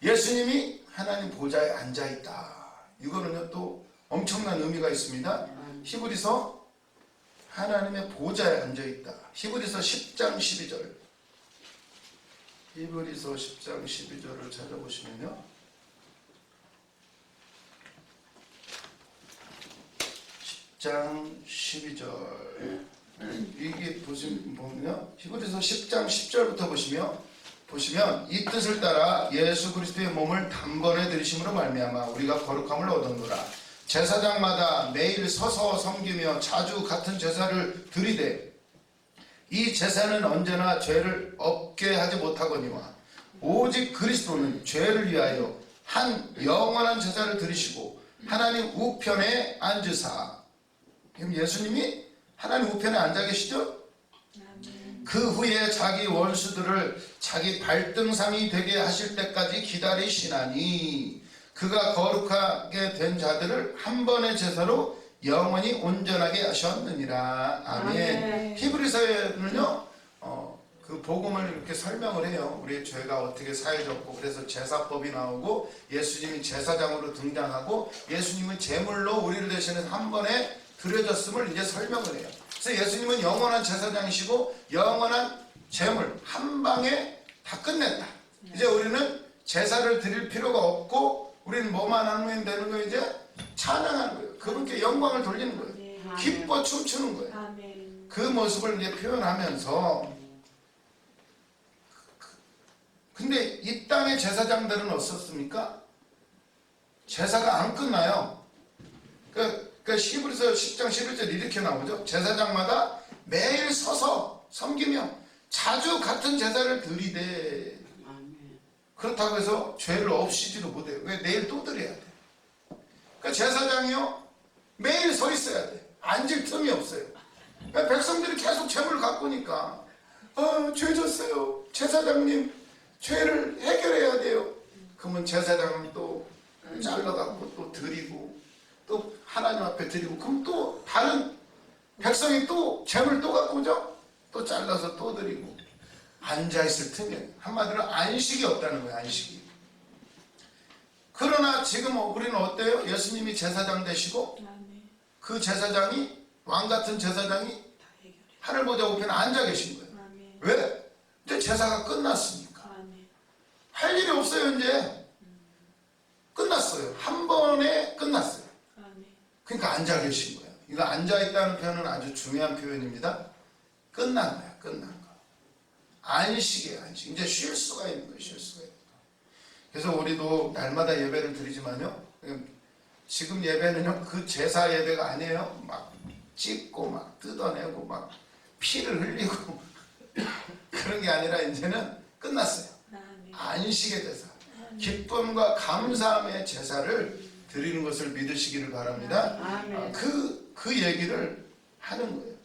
예수님이 하나님 보좌에 앉아있다. 이거는요 또 엄청난 의미가 있습니다. 히브리서 하나님의 보좌에 앉아있다. 히브리서 10장 12절. 히브리서 10장 12절을 찾아보시면요. 10장 12절. 이게 보시면 히브리서 10장 10절부터 보시면 이 뜻을 따라 예수 그리스도의 몸을 단번에 들이심으로 말미암아 우리가 거룩함을 얻었노라. 제사장마다 매일 서서 섬기며 자주 같은 제사를 드리되 이 제사는 언제나 죄를 없게 하지 못하거니와 오직 그리스도는 죄를 위하여 한 영원한 제사를 드리시고 하나님 우편에 앉으사. 그럼 예수님이 하나님 우편에 앉아 계시죠? 그 후에 자기 원수들을 자기 발등상이 되게 하실 때까지 기다리시나니 그가 거룩하게 된 자들을 한 번의 제사로 영원히 온전하게 하셨느니라. 아멘. 히브리서에는요 그 복음을 이렇게 설명을 해요. 우리의 죄가 어떻게 사해졌고, 그래서 제사법이 나오고 예수님이 제사장으로 등장하고 예수님은 제물로 우리를 대신해서 한 번에 드려졌음을 이제 설명을 해요. 그래서 예수님은 영원한 제사장이시고 영원한 제물 한 방에 다 끝냈다. 이제 우리는 제사를 드릴 필요가 없고 우리는 뭐만 하면 되는 거예요? 이제 찬양하는 거예요. 그분께 영광을 돌리는 거예요. 기뻐 춤추는 거예요. 그 모습을 이제 표현하면서, 근데 이 땅의 제사장들은 어떻습니까? 제사가 안 끝나요. 그러니까 히브리서 10장 11절 이렇게 나오죠. 제사장마다 매일 서서 섬기며 자주 같은 제사를 드리되. 그렇다고 해서 죄를 없이지도 못해요. 왜? 내일 또 드려야 돼. 그러니까 제사장이요 매일 서 있어야 돼. 앉을 틈이 없어요. 그러니까 백성들이 계속 죄물을 갖고 오니까 죄 졌어요. 제사장님 죄를 해결해야 돼요. 그러면 제사장은 또 잘라갖고 또 드리고 또 하나님 앞에 드리고, 그럼 또 다른 백성이 또 재물 또 갖고 오죠. 또 잘라서 또 드리고. 앉아있을 틈이, 한마디로 안식이 없다는 거예요. 안식이. 그러나 지금 우리는 어때요? 예수님이 제사장 되시고 그 제사장이, 왕같은 제사장이 하늘 보좌 우편에 앉아 계신 거예요. 왜? 이제 제사가 끝났으니까. 할 일이 없어요. 이제 끝났어요. 한 번에 끝났어요. 그러니까 앉아 계신 거예요. 이거 앉아있다는 표현은 아주 중요한 표현입니다. 끝난 거야. 끝난 거. 안식이에요. 안식. 이제 쉴 수가 있는 거예요. 쉴 수가 있는 거. 그래서 우리도 날마다 예배를 드리지만요, 지금 예배는요 그 제사 예배가 아니에요. 막 찢고 막 뜯어내고 막 피를 흘리고 그런 게 아니라 이제는 끝났어요. 안식의 제사, 기쁨과 감사함의 제사를 드리는 것을 믿으시기를 바랍니다. 그 얘기를 하는 거예요.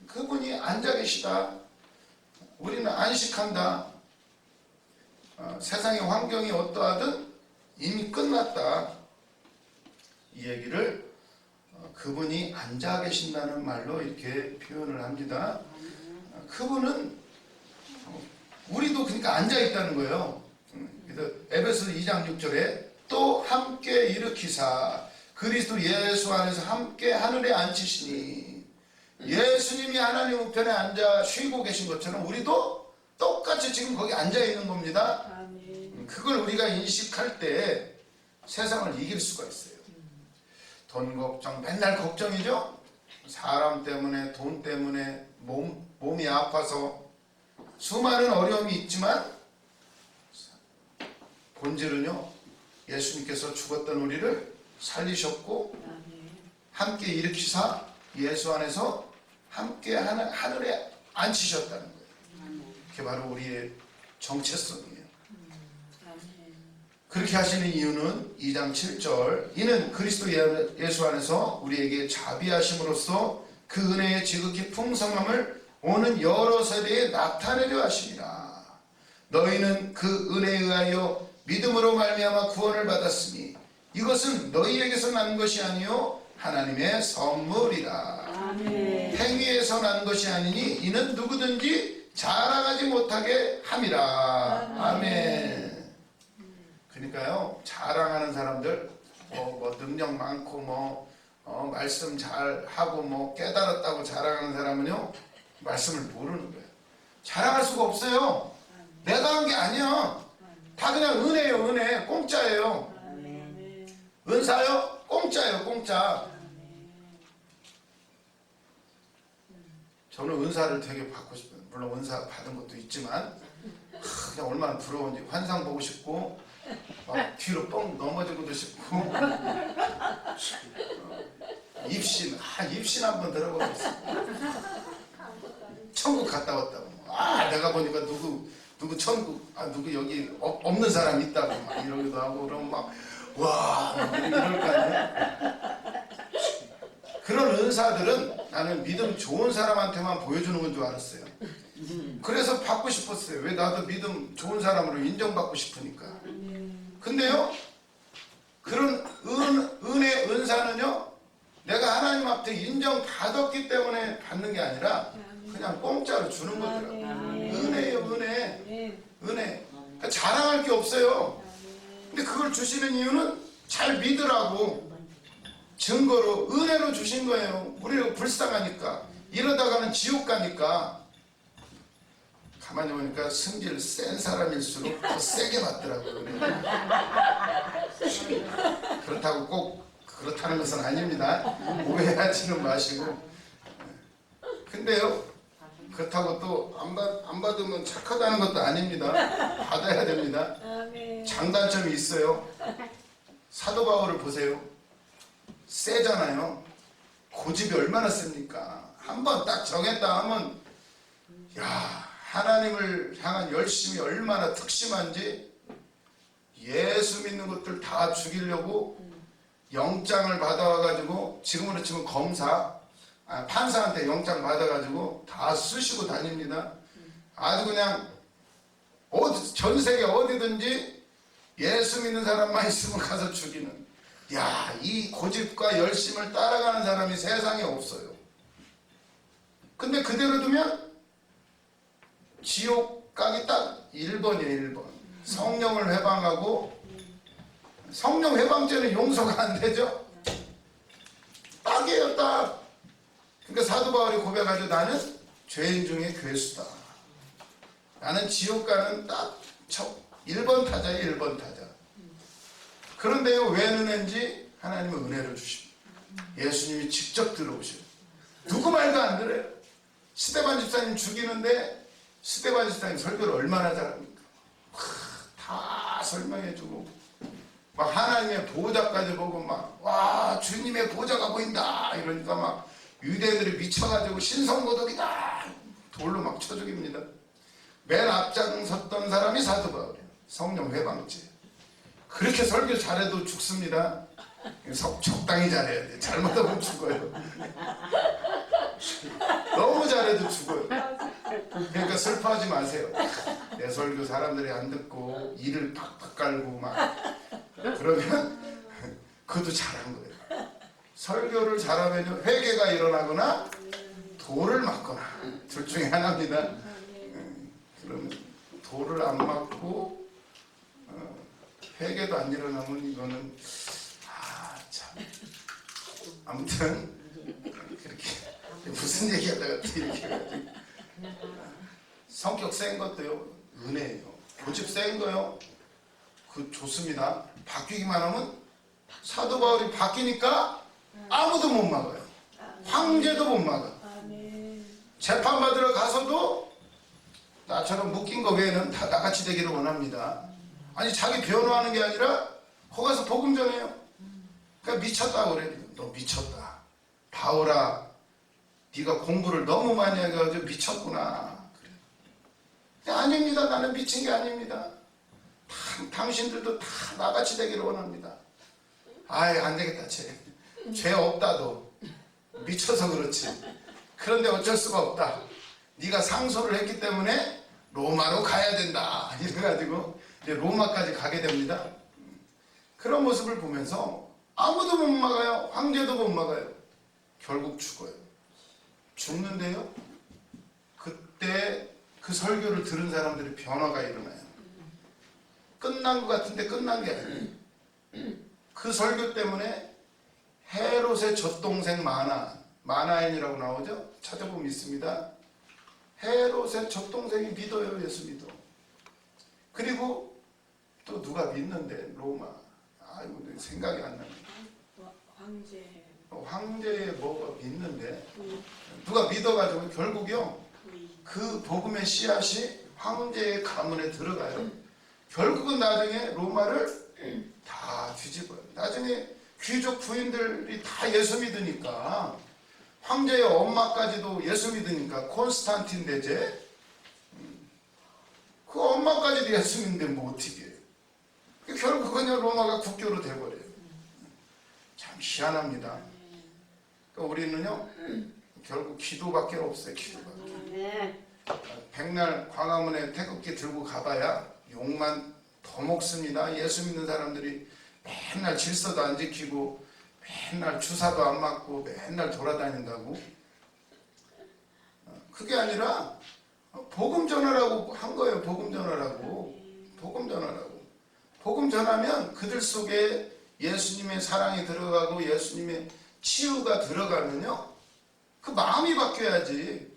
그분이 앉아 계시다. 우리는 안식한다. 세상의 환경이 어떠하든 이미 끝났다. 이 얘기를 그분이 앉아 계신다는 말로 이렇게 표현을 합니다. 그분은 우리도 그러니까 앉아 있다는 거예요. 그래서 에베소 2장 6절에 또 함께 일으키사 그리스도 예수 안에서 함께 하늘에 앉히시니, 예수님이 하나님 우편에 앉아 쉬고 계신 것처럼 우리도 똑같이 지금 거기 앉아 있는 겁니다. 그걸 우리가 인식할 때 세상을 이길 수가 있어요. 돈 걱정, 맨날 걱정이죠. 사람 때문에, 돈 때문에 몸이 아파서 수많은 어려움이 있지만 본질은요, 예수님께서 죽었던 우리를 살리셨고 함께 일으키사 예수 안에서 함께 하늘에 앉히셨다는 거예요. 그게 바로 우리의 정체성이에요. 그렇게 하시는 이유는 2장 7절, 이는 그리스도 예수 안에서 우리에게 자비하심으로써 그 은혜의 지극히 풍성함을 오는 여러 세대에 나타내려 하시니라. 너희는 그 은혜에 의하여 믿음으로 말미암아 구원을 받았으니 이것은 너희에게서 난 것이 아니요 하나님의 선물이라. 아멘. 행위에서 난 것이 아니니 이는 누구든지 자랑하지 못하게 함이라. 아멘. 그러니까요, 자랑하는 사람들, 뭐 능력 많고 말씀 잘 하고 깨달았다고 자랑하는 사람은요, 말씀을 모르는 거예요. 자랑할 수가 없어요. 내가 한 게 아니야. 다 그냥 은혜예요. 은혜. 공짜예요. 은사요? 공짜예요. 공짜. 저는 은사를 되게 받고 싶어요. 물론 은사 받은 것도 있지만 그냥 얼마나 부러운지. 환상 보고 싶고 막 뒤로 뻥 넘어지고도 싶고 입신. 입신 한번 들어보고 있어요. 천국 갔다 왔다고. 아, 내가 보니까 누구 천국, 아, 누구 여기 없는 사람 있다고 막 이러기도 하고, 그러면 막, 와, 막 이럴 거 아니야? 그런 은사들은 나는 믿음 좋은 사람한테만 보여주는 건 줄 알았어요. 그래서 받고 싶었어요. 왜? 나도 믿음 좋은 사람으로 인정받고 싶으니까. 근데요, 그런 은혜, 은사는요, 내가 하나님 앞에 인정받았기 때문에 받는 게 아니라 그냥 공짜로 주는 거더라고요. 은혜예요, 은혜. 은혜. 그러니까 자랑할 게 없어요. 근데 그걸 주시는 이유는 잘 믿으라고 증거로 은혜로 주신 거예요. 우리가 불쌍하니까. 이러다가는 지옥 가니까. 가만히 보니까 승질 센 사람일수록 더 세게 받더라고요. 그렇다고 꼭 그렇다는 것은 아닙니다. 오해하지는 마시고. 근데요, 그렇다고 또 안 받으면 착하다는 것도 아닙니다. 받아야 됩니다. 장단점이 있어요. 사도 바울을 보세요. 세잖아요. 고집이 얼마나 셉니까? 한번 딱 정했다 하면, 야, 하나님을 향한 열심이 얼마나 특심한지, 예수 믿는 것들 다 죽이려고 영장을 받아와가지고, 지금으로 치면 검사, 판사한테 영장 받아가지고 다 쓰시고 다닙니다. 아주 그냥 전 세계 어디든지 예수 믿는 사람만 있으면 가서 죽이는, 야, 이 고집과 열심을 따라가는 사람이 세상에 없어요. 근데 그대로 두면 지옥 가기 딱 1번이에요. 1번. 성령을 회방하고, 성령 회방죄는 용서가 안 되죠. 딱이에요, 딱. 그러니까 사도 바울이 고백하죠. 나는 죄인 중에 괴수다. 나는 지옥 가는 딱 1번 타자예요. 1번 타자. 그런데요, 왜 은혜인지 하나님은 은혜를 주십니다. 예수님이 직접 들어오셔요. 누구 말도 안 들어요. 스데반 집사님 죽이는데 스데반 집사님 설교를 얼마나 잘합니까? 다 설명해주고 막 하나님의 보호자까지 보고 막, 와, 주님의 보호자가 보인다 이러니까 막 유대인들이 미쳐가지고 신성모독이다 돌로 막 쳐 죽입니다. 맨 앞장 섰던 사람이 사도 바울이에요. 성령 회방죄. 그렇게 설교 잘해도 죽습니다. 적당히 잘해야 돼. 잘못하면 죽어요. 너무 잘해도 죽어요. 그러니까 슬퍼하지 마세요. 내 설교 사람들이 안 듣고 이를 팍팍 깔고 막 그러면 그것도 잘한 거예요. 설교를 잘하면 회개가 일어나거나 돌을 맞거나 둘 중에 하나입니다. 그러면 돌을 안 맞고 회개도 안 일어나면 이거는 참 아무튼 그렇게 무슨 얘기하다가 또 이렇게 해가지고 성격 센 것도요 은혜예요. 고집 센 거요 그 좋습니다. 바뀌기만 하면 사도 바울이 바뀌니까 아무도 못 막아요. 황제도 못 막아. 재판받으러 가서도 나처럼 묶인 거 외에는 다 나같이 되기를 원합니다. 아니 자기 변호하는 게 아니라 거기 가서 복음 전해요. 그러니까 미쳤다고 그래요. 너 미쳤다. 바울아, 네가 공부를 너무 많이 해가지고 미쳤구나. 그래. 아닙니다. 나는 미친 게 아닙니다. 당신들도 다 나같이 되기를 원합니다. 아이, 안 되겠다. 죄 없다도 미쳐서 그렇지. 그런데 어쩔 수가 없다. 네가 상소를 했기 때문에 로마로 가야 된다. 이래가지고 이제 로마까지 가게 됩니다. 그런 모습을 보면서 아무도 못 막아요. 황제도 못 막아요. 결국 죽어요. 죽는데요. 그때 그 설교를 들은 사람들이 변화가 일어나요. 끝난 것 같은데 끝난 게 아니에요. 그 설교 때문에 헤롯의 젖동생 마나엔이라고 나오죠? 찾아보면 있습니다. 헤롯의 젖동생이 믿어요. 예수 믿어. 그리고 또 누가 믿는데 로마. 아이고 생각이 안 나네. 황제의 뭐가 믿는데 누가 믿어가지고 결국요 그 복음의 씨앗이 황제의 가문에 들어가요. 결국은 나중에 로마를 다 뒤집어요. 나중에 귀족 부인들이 다 예수 믿으니까 황제의 엄마까지도 예수 믿으니까 콘스탄틴 대제 그 엄마까지도 예수 믿는데 뭐 어떻게 해요? 결국 그냥 로마가 국교로 돼버려요. 참 희한합니다. 그러니까 우리는요 결국 기도밖에 없어요. 기도밖에. 백날 광화문에 태극기 들고 가봐야 욕만 더 먹습니다. 예수 믿는 사람들이 맨날 질서도 안 지키고 맨날 주사도 안 맞고 맨날 돌아다닌다고. 그게 아니라 복음 전하라고 한 거예요. 복음 전하라고. 복음 전하라고. 복음 전하면 그들 속에 예수님의 사랑이 들어가고 예수님의 치유가 들어가면요 그 마음이 바뀌어야지.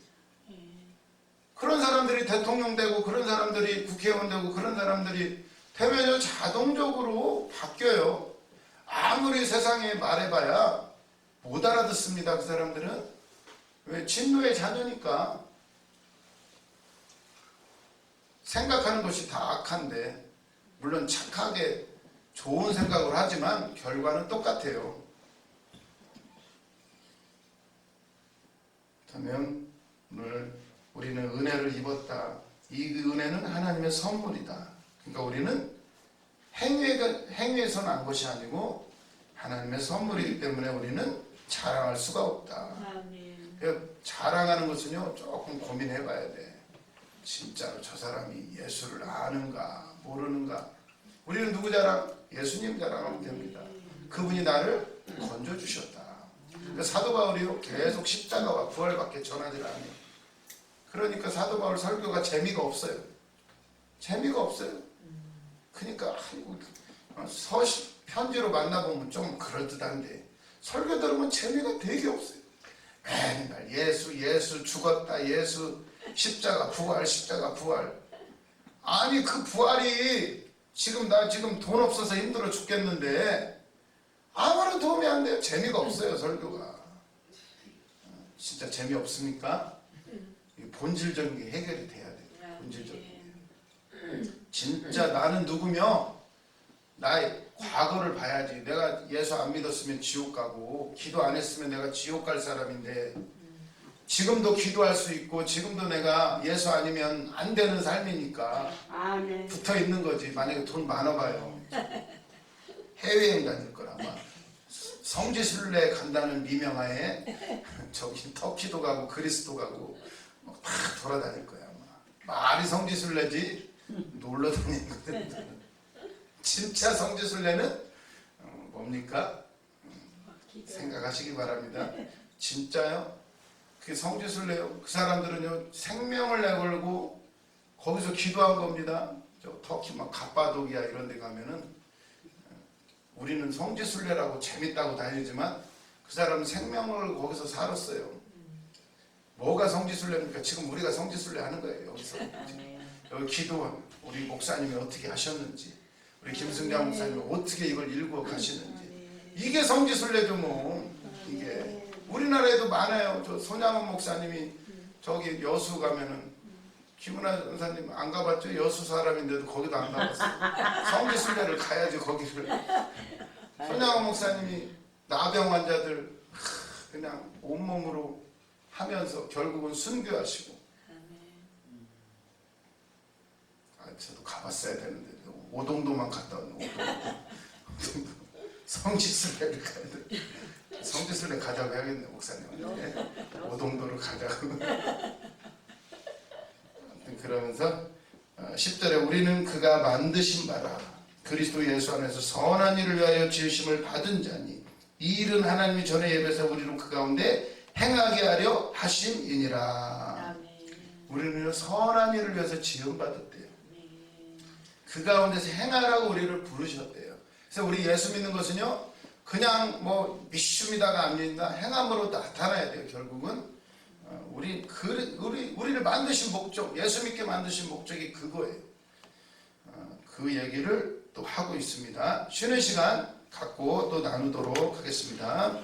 그런 사람들이 대통령 되고 그런 사람들이 국회의원 되고 그런 사람들이 되면 자동적으로 바뀌어요. 아무리 세상에 말해봐야 못 알아듣습니다. 그 사람들은. 왜? 진노의 자녀니까. 생각하는 것이 다 악한데 물론 착하게 좋은 생각을 하지만 결과는 똑같아요. 그러면 오늘 우리는 은혜를 입었다. 이 은혜는 하나님의 선물이다. 그러니까 우리는 행위에서 난 것이 아니고 하나님의 선물이기 때문에 우리는 자랑할 수가 없다. 자랑하는 것은요 조금 고민해 봐야 돼. 진짜로 저 사람이 예수를 아는가 모르는가. 우리는 누구 자랑? 예수님 자랑하면 됩니다. 그분이 나를 건져주셨다. 사도 바울이요 계속 십자가와 부활밖에 전하지 않아요. 그러니까 사도 바울 설교가 재미가 없어요. 재미가 없어요. 그러니까 편지로 만나보면 좀 그럴듯한데 설교 들으면 재미가 되게 없어요. 맨날 예수 죽었다, 예수 십자가 부활, 십자가 부활. 아니 그 부활이 나 지금 돈 없어서 힘들어 죽겠는데 아무런 도움이 안 돼요. 재미가 없어요. 설교가. 진짜 재미없습니까? 본질적인 게 해결이 돼야 돼요. 본질적인 게. 진짜 나는 누구며 나의 과거를 봐야지. 내가 예수 안 믿었으면 지옥 가고 기도 안 했으면 내가 지옥 갈 사람인데 지금도 기도할 수 있고 지금도 내가 예수 아니면 안 되는 삶이니까 붙어 있는 거지. 만약에 돈 많아봐요. 해외여행 다닐 거라 아마 성지순례 간다는 미명하에 저기 터키도 가고 그리스도 가고 막 다 돌아다닐 거야 아마. 말이 성지순례지 놀러 다니는 거거든. 진짜 성지순례는 뭡니까? 생각하시기 바랍니다. 진짜요? 그 성지순례요. 그 사람들은요 생명을 내걸고 거기서 기도한 겁니다. 저 터키 막 갑바도기아 이런 데 가면은 우리는 성지순례라고 재밌다고 다니지만 그 사람은 생명을 거기서 살았어요. 뭐가 성지순례입니까? 지금 우리가 성지순례 하는 거예요. 여기서 여기 기도 우리 목사님이 어떻게 하셨는지 우리 김승장 목사님이 어떻게 이걸 일구어 가시는지 이게 성지순례죠 뭐. 이게 우리나라에도 많아요. 저 손양원 목사님이 저기 여수 가면은 김은하 전사님 안 가봤죠? 여수 사람인데도 거기도 안 가봤어요. 성지순례를 가야지 거기를. 손양원 목사님이 나병 환자들 그냥 온몸으로 하면서 결국은 순교하시고. 저도 가봤어야 되는데 오동도만 갔다 왔네. 오동도. 성지순례를 가야 돼. 성지순례 가자고 해야겠네 목사님. 오동도를 가자고. 그러면서 10절에 우리는 그가 만드신 바라 그리스도 예수 안에서 선한 일을 위하여 지으심을 받은 자니 이 일은 하나님이 전에 예배해서 우리를 그 가운데 행하게 하려 하심이니라. 우리는 선한 일을 위해서 지음받았대요. 그 가운데서 행하라고 우리를 부르셨대요. 그래서 우리 예수 믿는 것은요 그냥 뭐 믿습니다가 안 믿는다. 행함으로 나타나야 돼요. 결국은 우리를 만드신 목적, 예수 믿게 만드신 목적이 그거예요. 그 얘기를 또 하고 있습니다. 쉬는 시간 갖고 또 나누도록 하겠습니다.